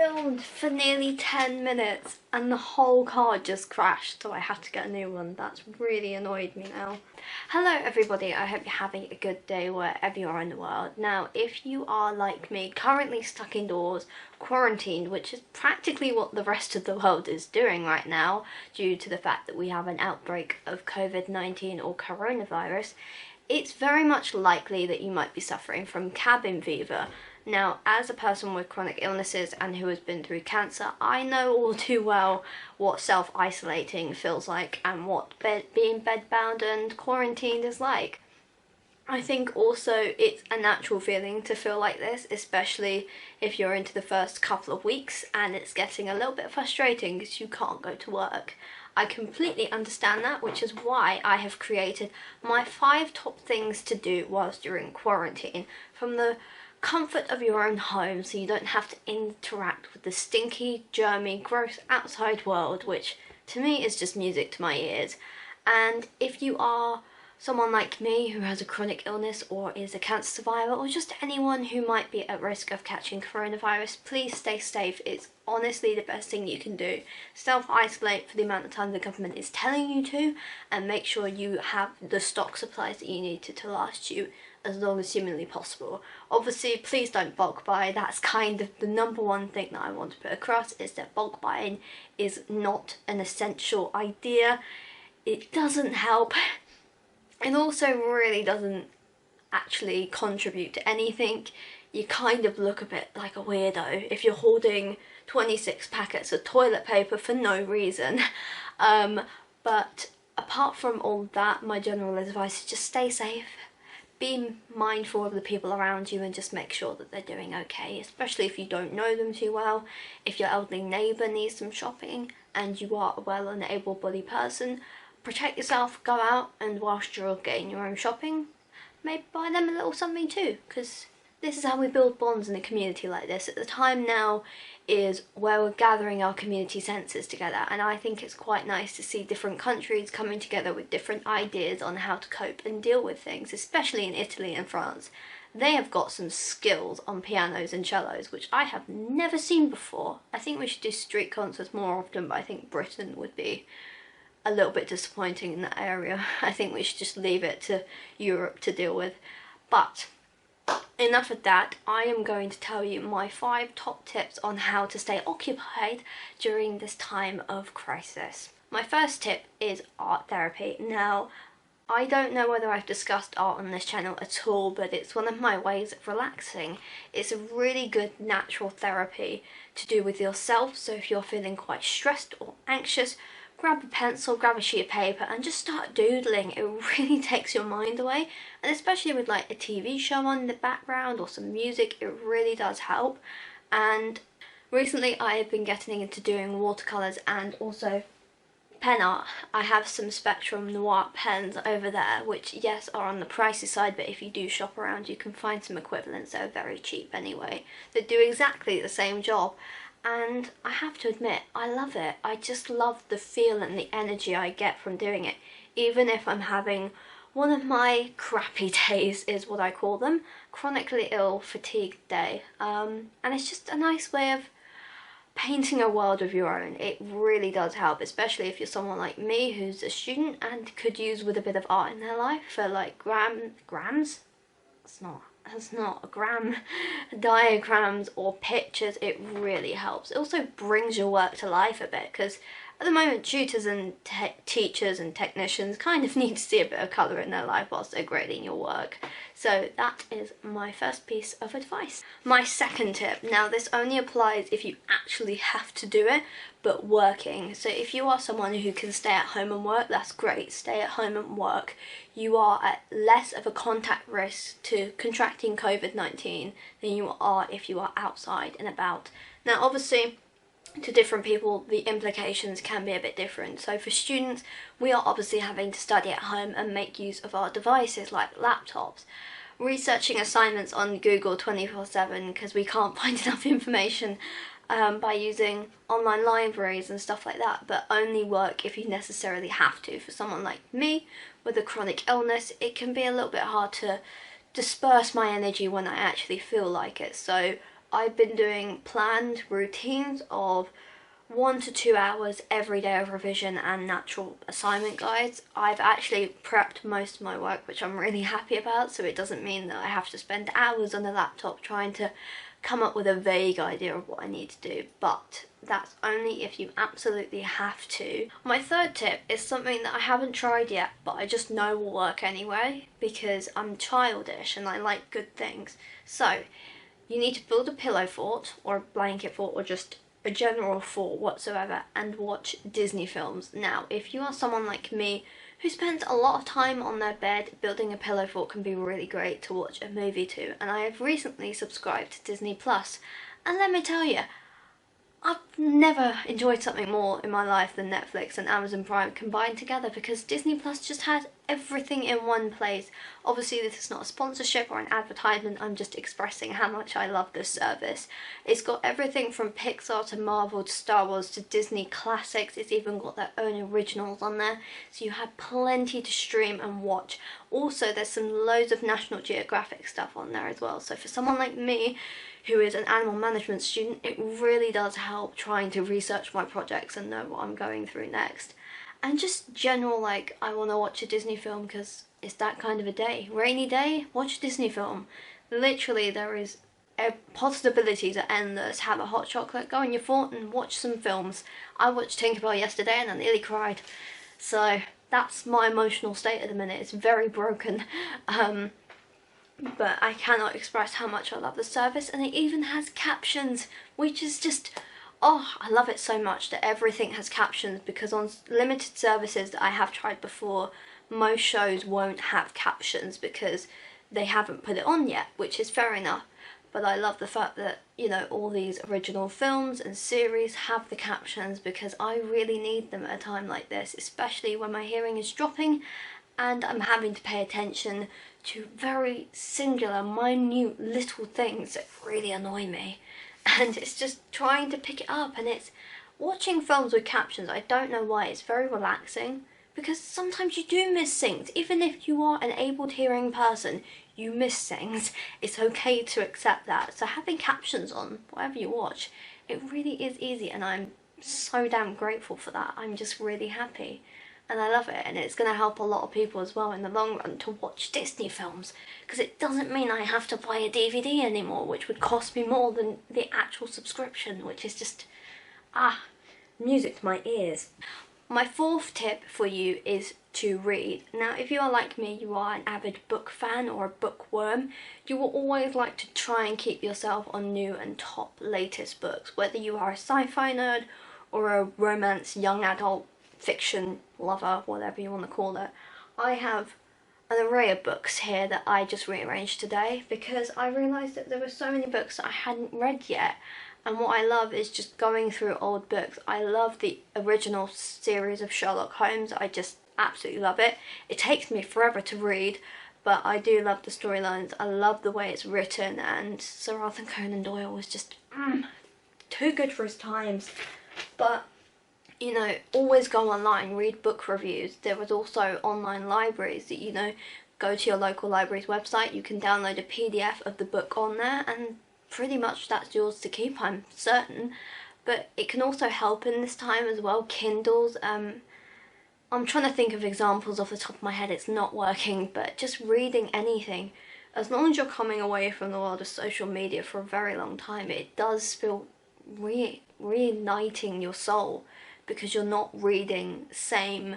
filmed for nearly 10 minutes and the whole card just crashed, so I had to get a new one. That's really annoyed me now. Hello everybody, I hope you're having a good day wherever you are in the world. Now, if you are like me, currently stuck indoors, quarantined, which is practically what the rest of the world is doing right now due to the fact that we have an outbreak of COVID-19 or coronavirus, it's very much likely that you might be suffering from cabin fever. Now, as a person with chronic illnesses and who has been through cancer, I know all too well what self-isolating feels like and what being bedbound and quarantined is like. I think also it's a natural feeling to feel like this, especially if you're into the first couple of weeks and it's getting a little bit frustrating because you can't go to work. I completely understand that, which is why I have created my 5 top things to do whilst you're in quarantine, from the comfort of your own home so you don't have to interact with the stinky, germy, gross outside world, which to me is just music to my ears. And if you are someone like me who has a chronic illness or is a cancer survivor, or just anyone who might be at risk of catching coronavirus, please stay safe. It's honestly the best thing you can do. Self-isolate for the amount of time the government is telling you to, and make sure you have the stock supplies that you need to last you as long as humanly possible. Obviously, please don't bulk buy. That's kind of the #1 thing that I want to put across, is that bulk buying is not an essential idea. It doesn't help. It also really doesn't actually contribute to anything. You kind of look a bit like a weirdo if you're hoarding 26 packets of toilet paper for no reason. But apart from all that, my general advice is just stay safe. Be mindful of the people around you and just make sure that they're doing okay, especially if you don't know them too well. If your elderly neighbour needs some shopping and you are a well and able-bodied person, protect yourself, go out, and whilst you're getting your own shopping, maybe buy them a little something too, because this is how we build bonds in a community like this. At the time now is where we're gathering our community senses together, and I think it's quite nice to see different countries coming together with different ideas on how to cope and deal with things, especially in Italy and France. They have got some skills on pianos and cellos, which I have never seen before. I think we should do street concerts more often, but I think Britain would be a little bit disappointing in that area. I think we should just leave it to Europe to deal with. But enough of that, I am going to tell you my 5 top tips on how to stay occupied during this time of crisis. My first tip is art therapy. Now, I don't know whether I've discussed art on this channel at all, but it's one of my ways of relaxing. It's a really good natural therapy to do with yourself, so if you're feeling quite stressed or anxious, grab a pencil, grab a sheet of paper and just start doodling. It really takes your mind away, and especially with like a TV show on in the background or some music, it really does help. And recently I have been getting into doing watercolours and also pen art. I have some Spectrum Noir pens over there, which yes are on the pricey side, but if you do shop around you can find some equivalents that are very cheap anyway, that do exactly the same job. And I have to admit, I love it. I just love the feel and the energy I get from doing it, even if I'm having one of my crappy days, is what I call them, chronically ill, fatigued day. And it's just a nice way of painting a world of your own. It really does help, especially if you're someone like me who's a student and could use with a bit of art in their life for like grams? It's not a gram, diagrams or pictures. It really helps. It also brings your work to life a bit, because at the moment tutors and teachers and technicians kind of need to see a bit of colour in their life whilst they're grading your work. So that is my first piece of advice. My second tip, now this only applies if you actually have to do it, but working. So if you are someone who can stay at home and work, that's great. Stay at home and work. You are at less of a contact risk to contracting COVID-19 than you are if you are outside and about. Now obviously, to different people the implications can be a bit different. So for students, we are obviously having to study at home and make use of our devices like laptops. Researching assignments on Google 24/7 because we can't find enough information by using online libraries and stuff like that, but only work if you necessarily have to. For someone like me with a chronic illness, it can be a little bit hard to disperse my energy when I actually feel like it. So I've been doing planned routines of 1 to 2 hours every day of revision and natural assignment guides. I've actually prepped most of my work, which I'm really happy about, so it doesn't mean that I have to spend hours on the laptop trying to come up with a vague idea of what I need to do, but that's only if you absolutely have to. My third tip is something that I haven't tried yet, but I just know will work anyway, because I'm childish and I like good things. So, you need to build a pillow fort, or a blanket fort, or just a general fort whatsoever, and watch Disney films. Now, if you are someone like me who spends a lot of time on their bed, building a pillow fort can be really great to watch a movie to, and I have recently subscribed to Disney Plus, and let me tell you, I've never enjoyed something more in my life than Netflix and Amazon Prime combined together, because Disney Plus just had everything in one place. Obviously this is not a sponsorship or an advertisement, I'm just expressing how much I love this service. It's got everything from Pixar to Marvel to Star Wars to Disney classics. It's even got their own originals on there, so you have plenty to stream and watch. Also there's some loads of National Geographic stuff on there as well, so for someone like me who is an animal management student, it really does help trying to research my projects and know what I'm going through next. And just general, like, I want to watch a Disney film because it's that kind of a day. Rainy day, watch a Disney film. Literally, there is possibilities are endless. Have a hot chocolate, go in your fort and watch some films. I watched Tinkerbell yesterday and I nearly cried. So that's my emotional state at the minute. It's very broken. But I cannot express how much I love the service, and it even has captions, which is just, oh, I love it so much that everything has captions, because on limited services that I have tried before, most shows won't have captions because they haven't put it on yet, which is fair enough. But I love the fact that, you know, all these original films and series have the captions, because I really need them at a time like this, especially when my hearing is dropping and I'm having to pay attention to very singular, minute little things that really annoy me. And it's just trying to pick it up, and it's watching films with captions. I don't know why, it's very relaxing, because sometimes you do miss things. Even if you are an abled hearing person, you miss things. It's okay to accept that. So having captions on whatever you watch, it really is easy, and I'm so damn grateful for that. I'm just really happy. And I love it, and it's going to help a lot of people as well in the long run to watch Disney films, because it doesn't mean I have to buy a DVD anymore, which would cost me more than the actual subscription, which is just, music to my ears. My fourth tip for you is to read. Now, if you are like me, you are an avid book fan or a bookworm, you will always like to try and keep yourself on new and top latest books, whether you are a sci-fi nerd or a romance young adult fiction lover, whatever you want to call it. I have an array of books here that I just rearranged today, because I realised that there were so many books that I hadn't read yet, and what I love is just going through old books. I love the original series of Sherlock Holmes. I just absolutely love it. It takes me forever to read, but I do love the storylines. I love the way it's written, and Sir Arthur Conan Doyle was just too good for his times. But you know, always go online, read book reviews. There was also online libraries that, you know, go to your local library's website, you can download a PDF of the book on there, and pretty much that's yours to keep, I'm certain. But it can also help in this time as well, Kindles. I'm trying to think of examples off the top of my head, it's not working, but just reading anything, as long as you're coming away from the world of social media for a very long time, it does feel reigniting your soul, because you're not reading the same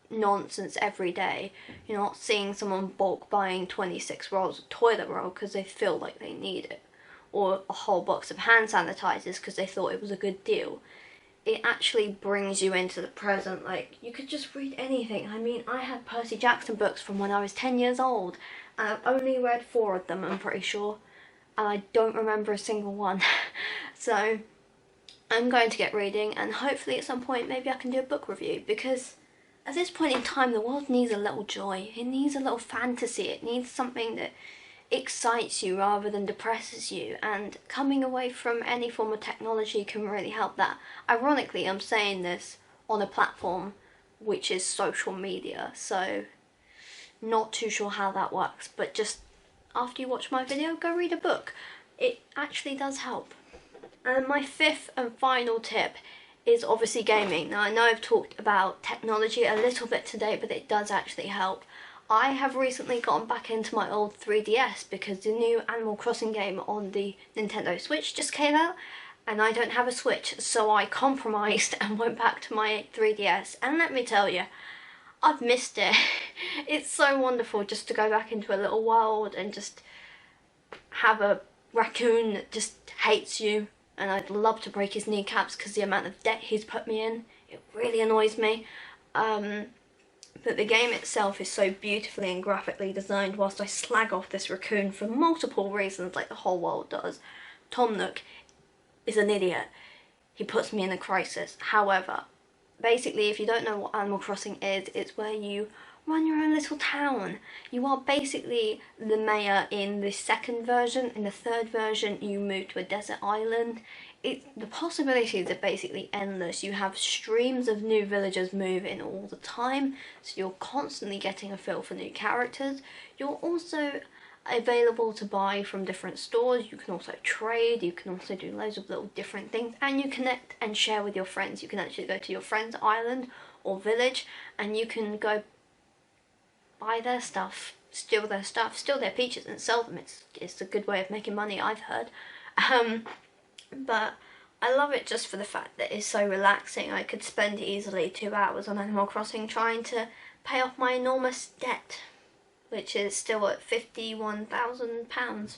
nonsense every day. You're not seeing someone bulk buying 26 rolls of toilet roll because they feel like they need it, or a whole box of hand sanitizers because they thought it was a good deal. It actually brings you into the present. Like, you could just read anything. I mean, I had Percy Jackson books from when I was 10 years old, and I've only read 4 of them, I'm pretty sure, and I don't remember a single one. So I'm going to get reading, and hopefully at some point maybe I can do a book review, because at this point in time the world needs a little joy, it needs a little fantasy, it needs something that excites you rather than depresses you, and coming away from any form of technology can really help that. Ironically, I'm saying this on a platform which is social media, so not too sure how that works, but just after you watch my video, go read a book. it actually does help. And my fifth and final tip is obviously gaming. Now I know I've talked about technology a little bit today, but it does actually help. I have recently gotten back into my old 3DS because the new Animal Crossing game on the Nintendo Switch just came out, and I don't have a Switch, so I compromised and went back to my 3DS, and let me tell you, I've missed it. It's so wonderful just to go back into a little world and just have a raccoon that just hates you, and I'd love to break his kneecaps because the amount of debt he's put me in, it really annoys me. But the game itself is so beautifully and graphically designed, whilst I slag off this raccoon for multiple reasons like the whole world does. Tom Nook is an idiot. He puts me in a crisis. However, basically, if you don't know what Animal Crossing is, it's where you run your own little town. You are basically the mayor in the second version. In the third version, you move to a desert island. The possibilities are basically endless. You have streams of new villagers move in all the time, so you're constantly getting a feel for new characters. You're also available to buy from different stores. You can also trade, you can also do loads of little different things, and you connect and share with your friends. You can actually go to your friend's island or village and you can go buy their stuff, steal their stuff, steal their peaches and sell them. It's a good way of making money, I've heard. But I love it just for the fact that it's so relaxing. I could spend easily 2 hours on Animal Crossing trying to pay off my enormous debt, which is still at £51,000.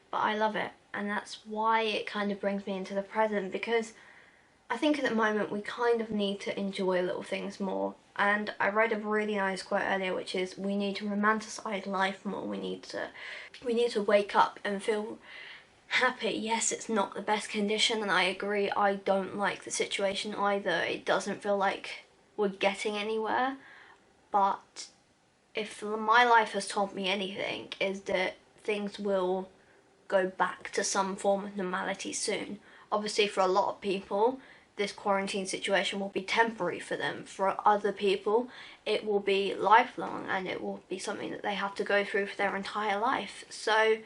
But I love it, and that's why it kind of brings me into the present, because I think at the moment we kind of need to enjoy little things more. And I read a really nice quote earlier, which is we need to romanticize life more. We need to wake up and feel happy. Yes, it's not the best condition, and I agree, I don't like the situation either. It doesn't feel like we're getting anywhere, but if my life has taught me anything, is that things will go back to some form of normality soon. Obviously, for a lot of people, this quarantine situation will be temporary for them. For other people, it will be lifelong, and it will be something that they have to go through for their entire life. So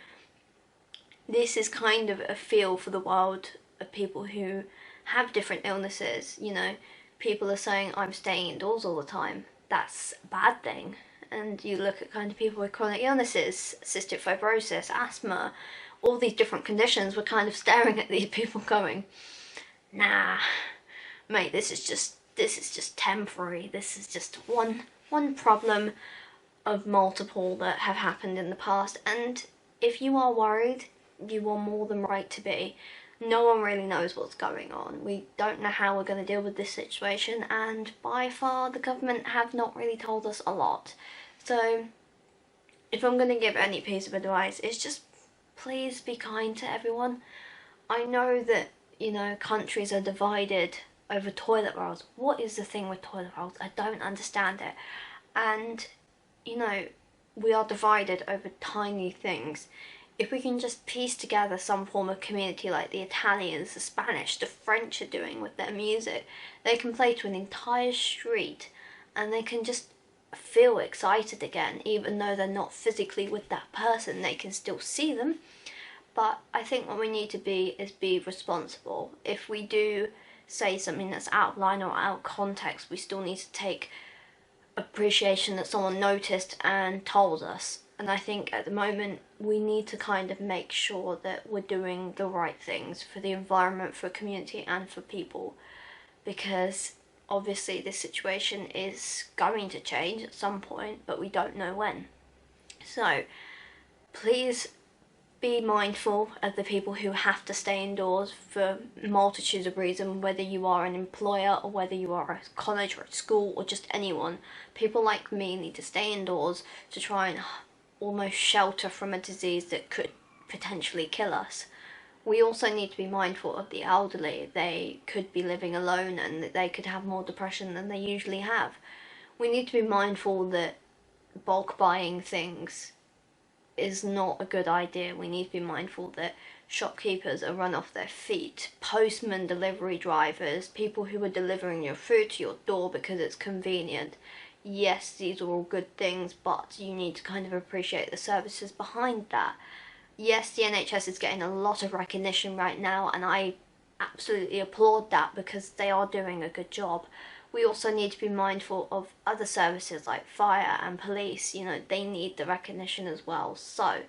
this is kind of a feel for the world of people who have different illnesses. You know, people are saying, I'm staying indoors all the time. That's a bad thing. And you look at kind of people with chronic illnesses, cystic fibrosis, asthma, all these different conditions, we're kind of staring at these people going, nah, mate, this is just temporary. This is just one problem of multiple that have happened in the past. And if you are worried, you are more than right to be. No one really knows what's going on. We don't know how we're going to deal with this situation, and by far the government have not really told us a lot. So if I'm going to give any piece of advice, it's just please be kind to everyone. I know that, you know, countries are divided over toilet rolls. What is the thing with toilet rolls? I don't understand it. And, you know, we are divided over tiny things. If we can just piece together some form of community like the Italians, the Spanish, the French are doing with their music, they can play to an entire street and they can just feel excited again, even though they're not physically with that person. They can still see them. But I think what we need to be is be responsible. If we do say something that's out of line or out of context, we still need to take appreciation that someone noticed and told us. And I think at the moment we need to kind of make sure that we're doing the right things for the environment, for community and for people, because obviously this situation is going to change at some point, but we don't know when. So please be mindful of the people who have to stay indoors for multitudes of reasons, whether you are an employer or whether you are a college or a school or just anyone. People like me need to stay indoors to try and almost shelter from a disease that could potentially kill us. We also need to be mindful of the elderly. They could be living alone and they could have more depression than they usually have. We need to be mindful that bulk buying things is not a good idea. We need to be mindful that shopkeepers are run off their feet, postmen, delivery drivers, people who are delivering your food to your door because it's convenient. Yes, these are all good things, but you need to kind of appreciate the services behind that. yes, the NHS is getting a lot of recognition right now, and I absolutely applaud that because they are doing a good job. We also need to be mindful of other services like fire and police. You know, they need the recognition as well. So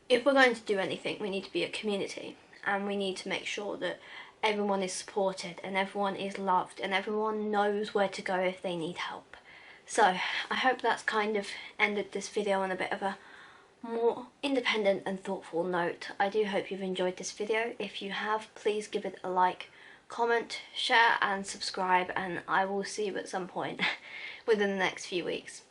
if we're going to do anything, we need to be a community, and we need to make sure that everyone is supported and everyone is loved and everyone knows where to go if they need help. So I hope that's kind of ended this video on a bit of a more independent and thoughtful note. I do hope you've enjoyed this video. If you have, please give it a like, comment, share and subscribe, and I will see you at some point within the next few weeks.